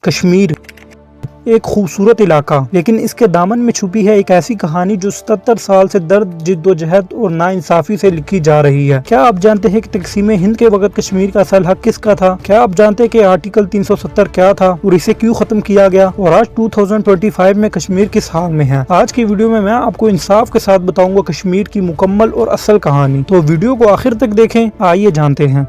کشمیر ایک خوبصورت علاقہ، لیکن اس کے دامن میں چھپی ہے ایک ایسی کہانی جو 77 سال سے درد، جد و جہد اور ناانصافی سے لکھی جا رہی ہے۔ کیا آپ جانتے ہیں کہ تقسیم ہند کے وقت کشمیر کا اصل حق کس کا تھا؟ کیا آپ جانتے ہیں کہ آرٹیکل 370 کیا تھا اور اسے کیوں ختم کیا گیا؟ اور آج 2025 میں کشمیر کس حال میں ہے؟ آج کی ویڈیو میں آپ کو انصاف کے ساتھ بتاؤں گا کشمیر کی مکمل اور اصل کہانی، تو ویڈیو کو آخر تک دیکھیں۔ آئیے جانتے ہیں۔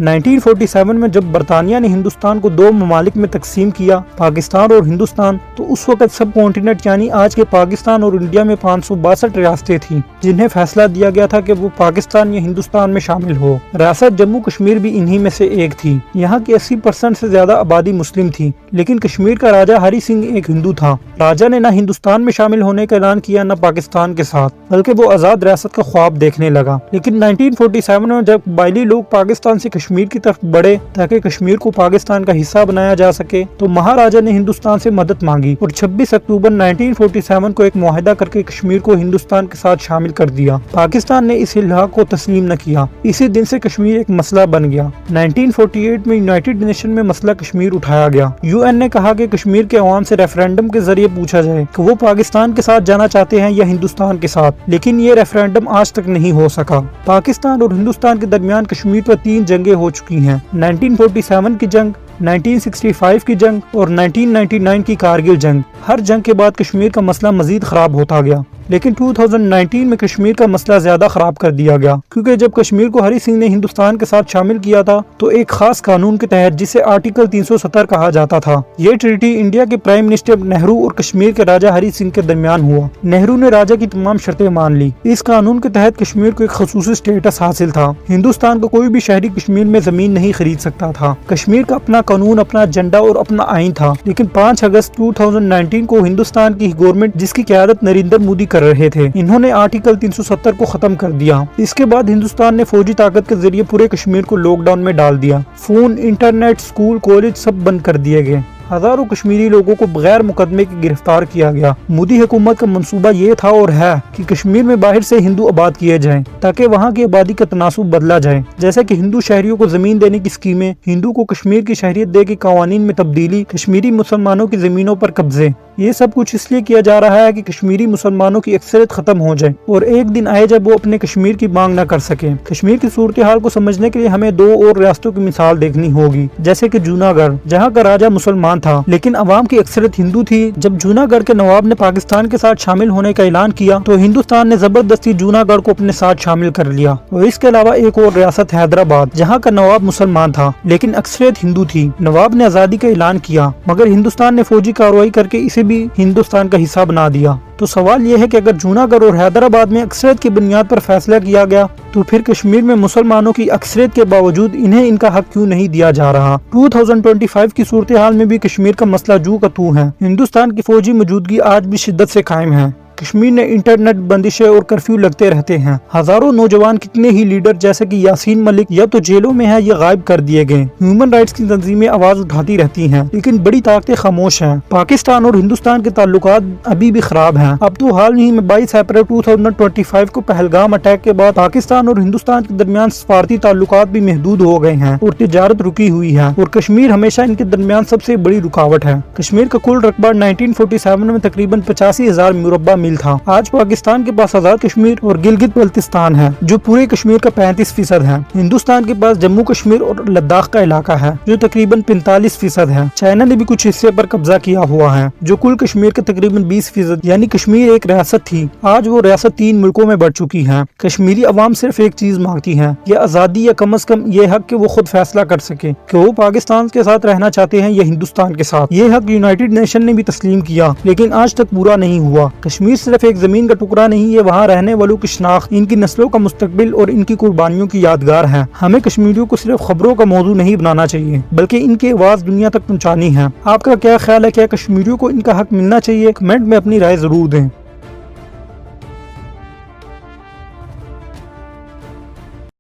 1947 میں جب برطانیہ نے ہندوستان کو دو ممالک میں تقسیم کیا، پاکستان اور ہندوستان، تو اس وقت سب کانٹیننٹ یعنی آج کے پاکستان اور انڈیا میں 562 ریاستیں تھیں، جنہیں فیصلہ دیا گیا تھا کہ وہ پاکستان یا ہندوستان میں شامل ہو۔ ریاست جموں کشمیر بھی انہی میں سے ایک تھی۔ یہاں کی 80% سے زیادہ آبادی مسلم تھی، لیکن کشمیر کا راجہ ہری سنگھ ایک ہندو تھا۔ راجہ نے نہ ہندوستان میں شامل ہونے کا اعلان کیا، نہ پاکستان کے ساتھ، بلکہ وہ آزاد ریاست کا خواب دیکھنے لگا۔ لیکن 1947 میں جب قبائلی لوگ پاکستان سے کشمیر کی طرف بڑھے تاکہ کشمیر کو پاکستان کا حصہ بنایا جا سکے، تو مہاراجہ نے ہندوستان سے مدد مانگی اور 26 اکتوبر 1947 کو ایک معاہدہ کر کے کشمیر کو ہندوستان کے ساتھ شامل کر دیا۔ پاکستان نے اس الحاق کو تسلیم نہ کیا۔ اسی دن سے کشمیر ایک مسئلہ بن گیا۔ 1948 میں یونائیٹڈ نیشن میں مسئلہ کشمیر اٹھایا گیا۔ UN نے کہا کہ کشمیر کے عوام سے ریفرینڈم کے ذریعے پوچھا جائے کہ وہ پاکستان کے ساتھ جانا چاہتے ہیں یا ہندوستان کے ساتھ، لیکن یہ ریفرینڈم آج تک نہیں ہو سکا۔ پاکستان اور ہندوستان کے درمیان کشمیر پر 3 جنگیں ہو چکی ہیں: 1947 کی جنگ، 1965 کی جنگ اور 1999 کی کارگل جنگ۔ ہر جنگ کے بعد کشمیر کا مسئلہ مزید خراب ہوتا گیا، لیکن 2019 میں کشمیر کا مسئلہ زیادہ خراب کر دیا گیا، کیونکہ جب کشمیر کو ہری سنگھ نے ہندوستان کے ساتھ شامل کیا تھا تو ایک خاص قانون کے تحت، جسے آرٹیکل 370 کہا جاتا تھا، یہ ٹریٹی انڈیا کے پرائم منسٹر نہرو اور کشمیر کے راجہ ہری سنگھ کے درمیان ہوا۔ نہرو نے راجہ کی تمام شرطیں مان لی۔ اس قانون کے تحت کشمیر کو ایک خصوصی سٹیٹس حاصل تھا۔ ہندوستان کا کوئی بھی شہری کشمیر میں زمین نہیں خرید سکتا تھا۔ کشمیر کا اپنا قانون، اپنا ایجنڈا اور اپنا آئین تھا، لیکن 5 اگست 2019 کو ہندوستان کی گورنمنٹ، جس کی قیادت نریندر مودی کر رہے تھے، انہوں نے آرٹیکل 370 کو ختم کر دیا۔ اس کے بعد ہندوستان نے فوجی طاقت کے ذریعے پورے کشمیر کو لاک ڈاؤن میں ڈال دیا۔ فون، انٹرنیٹ، سکول، کالج سب بند کر دیے گئے۔ ہزاروں کشمیری لوگوں کو بغیر مقدمے کے گرفتار کیا گیا۔ مودی حکومت کا منصوبہ یہ تھا اور ہے کہ کشمیر میں باہر سے ہندو آباد کیے جائیں تاکہ وہاں کی آبادی کا تناسب بدلا جائے، جیسے کہ ہندو شہریوں کو زمین دینے کی اسکیمیں، ہندو کو کشمیر کی شہریت دے کے قوانین میں تبدیلی، کشمیری مسلمانوں کی زمینوں پر قبضے۔ یہ سب کچھ اس لیے کیا جا رہا ہے کہ کشمیری مسلمانوں کی اکثریت ختم ہو جائے اور ایک دن آئے جب وہ اپنے کشمیر کی مانگ نہ کر سکیں۔ کشمیر کی صورتحال کو سمجھنے کے لیے ہمیں 2 اور ریاستوں کی مثال دیکھنی ہوگی، جیسے کہ جوناگڑھ، جہاں کا راجہ مسلمان تھا لیکن عوام کی اکثریت ہندو تھی۔ جب جوناگڑھ کے نواب نے پاکستان کے ساتھ شامل ہونے کا اعلان کیا تو ہندوستان نے زبردستی جوناگڑھ کو اپنے ساتھ شامل کر لیا۔ اور اس کے علاوہ ایک اور ریاست حیدرآباد، جہاں کا نواب مسلمان تھا لیکن اکثریت ہندو تھی۔ نواب نے آزادی کا اعلان کیا، مگر ہندوستان نے فوجی کارروائی کر کے اسے بھی ہندوستان کا حصہ بنا دیا۔ تو سوال یہ ہے کہ اگر جوناگڑھ اور حیدرآباد میں اکثریت کی بنیاد پر فیصلہ کیا گیا تو پھر کشمیر میں مسلمانوں کی اکثریت کے باوجود انہیں ان کا حق کیوں نہیں دیا جا رہا؟ 2025 کی صورتحال میں بھی کشمیر کا مسئلہ جو کا تو ہے۔ ہندوستان کی فوجی موجودگی آج بھی شدت سے قائم ہے۔ کشمیر میں انٹرنیٹ بندشیں اور کرفیو لگتے رہتے ہیں۔ ہزاروں نوجوان، کتنے ہی لیڈر جیسے کہ یاسین ملک یا تو جیلوں میں ہیں یا غائب کر دیے گئے۔ ہیومن رائٹس کی تنظیمیں آواز اٹھاتی رہتی ہیں، لیکن بڑی طاقتیں خاموش ہیں۔ پاکستان اور ہندوستان کے تعلقات ابھی بھی خراب ہیں۔ اب تو حال ہی میں 22 اپریل 2025 کو پہلگام اٹیک کے بعد پاکستان اور ہندوستان کے درمیان سفارتی تعلقات بھی محدود ہو گئے ہیں اور تجارت رکی ہوئی ہے، اور کشمیر ہمیشہ ان کے درمیان سب سے بڑی رکاوٹ ہے۔ کشمیر کا کل رقبہ 1947 میں تقریباً 85,000 مربع میل تھا۔ آج پاکستان کے پاس آزاد کشمیر اور گلگت بلتستان ہے، جو پورے کشمیر کا 35% ہے۔ ہندوستان کے پاس جموں کشمیر اور لداخ کا علاقہ ہے، جو تقریباً 45% ہے۔ چائنا نے بھی کچھ حصے پر قبضہ کیا ہوا ہے، جو کل کشمیر کا تقریباً 20%، یعنی کشمیر ایک ریاست تھی، آج وہ ریاست 3 ملکوں میں بڑھ چکی ہے۔ کشمیری عوام صرف ایک چیز مانگتی ہے، یہ آزادی، یا کم از کم یہ حق کہ وہ خود فیصلہ کر سکے کہ وہ پاکستان کے ساتھ رہنا چاہتے ہیں یا ہندوستان کے ساتھ۔ یہ حق یونائیٹڈ نیشن نے بھی تسلیم کیا، لیکن آج تک پورا نہیں ہوا۔ کشمیر صرف ایک زمین کا ٹکڑا نہیں، یہ وہاں رہنے والوں کی شناخت، ان کی نسلوں کا مستقبل اور ان کی قربانیوں کی یادگار ہے۔ ہمیں کشمیریوں کو صرف خبروں کا موضوع نہیں بنانا چاہیے، بلکہ ان کی آواز دنیا تک پہنچانی ہے۔ آپ کا کیا خیال ہے؟ کیا کشمیریوں کو ان کا حق ملنا چاہیے؟ کمنٹ میں اپنی رائے ضرور دیں۔